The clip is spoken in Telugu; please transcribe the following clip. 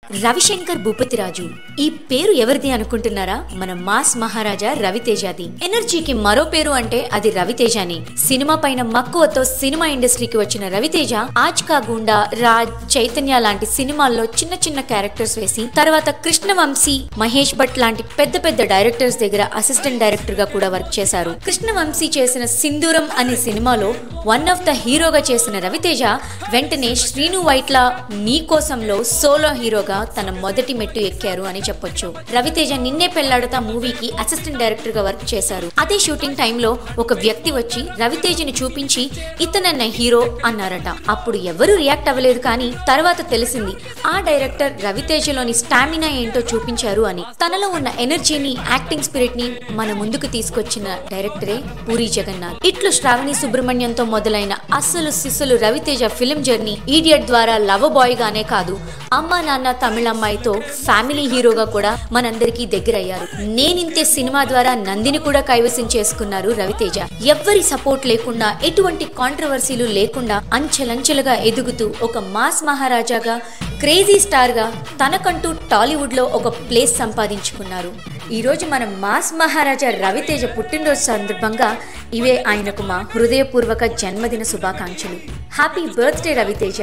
రవిశంకర్ భూపతిరాజు ఈ పేరు ఎవరిది అనుకుంటున్నారా? మన మాస్ మహారాజా రవితేజది. ఎనర్జీకి మరో పేరు అంటే అది రవితేజని. సినిమా పైన మక్కువతో సినిమా ఇండస్ట్రీకి వచ్చిన రవితేజ ఆజ్ కా గూండా, రాజ్, చైతన్య లాంటి సినిమాల్లో చిన్న చిన్న క్యారెక్టర్స్ వేసి తర్వాత కృష్ణవంశీ, మహేష్ భట్ లాంటి పెద్ద పెద్ద డైరెక్టర్స్ దగ్గర అసిస్టెంట్ డైరెక్టర్ గా కూడా వర్క్ చేశారు. కృష్ణవంశీ చేసిన సింధూరం అనే సినిమాలో వన్ ఆఫ్ ద హీరోగా చేసిన రవితేజ వెంటనే శ్రీను వైట్ల నీ కోసంలో సోలో హీరోగా తన మొదటి మెట్టు ఎక్కారు అని చెప్పొచ్చు. రవితేజ నిన్నే పెళ్లాడతా మూవీకి అసిస్టెంట్ డైరెక్టర్ గా వర్క్ చేశారు. అదే షూటింగ్ టైంలో ఒక వ్యక్తి వచ్చి రవితేజని చూపించి ఇతనన్న హీరో అన్నారట. అప్పుడు ఎవరు రియాక్ట్ అవ్వలేదు, కానీ తర్వాత తెలిసింది ఆ డైరెక్టర్ రవితేజలోని స్టామినా ఏంటో చూపించారు అని. తనలో ఉన్న ఎనర్జీని, యాక్టింగ్ స్పిరిట్ ని మన ముందుకు తీసుకొచ్చిన డైరెక్టరే పూరి జగన్నాథ్. ఇట్లు శ్రావణి సుబ్రహ్మణ్యంతో మొదలైన అస్సలు సిస్సులు రవితేజ ఫిల్మ్ జర్నీ ఈడియట్ ద్వారా లవ్ బాయ్ గానే కాదు, అమ్మా నాన్న తమిళమ్మాయితో ఫ్యామిలీ హీరోగా కూడా మనందరికీ దగ్గరయ్యారు. నేనింతే సినిమా ద్వారా నందిని కూడా కైవసం చేసుకున్నారు రవితేజ. ఎవ్వరి సపోర్ట్ లేకుండా, ఎటువంటి కాంట్రవర్సీలు లేకుండా అంచెలంచెలుగా ఎదుగుతూ ఒక మాస్ మహారాజాగా, క్రేజీ స్టార్ గా తనకంటూ టాలీవుడ్ లో ఒక ప్లేస్ సంపాదించుకున్నారు. ఈ రోజు మనం మాస్ మహారాజా రవితేజ పుట్టినరోజు సందర్భంగా ఇవే ఆయనకు మా హృదయపూర్వక జన్మదిన శుభాకాంక్షలు. Happy birthday Raviteja.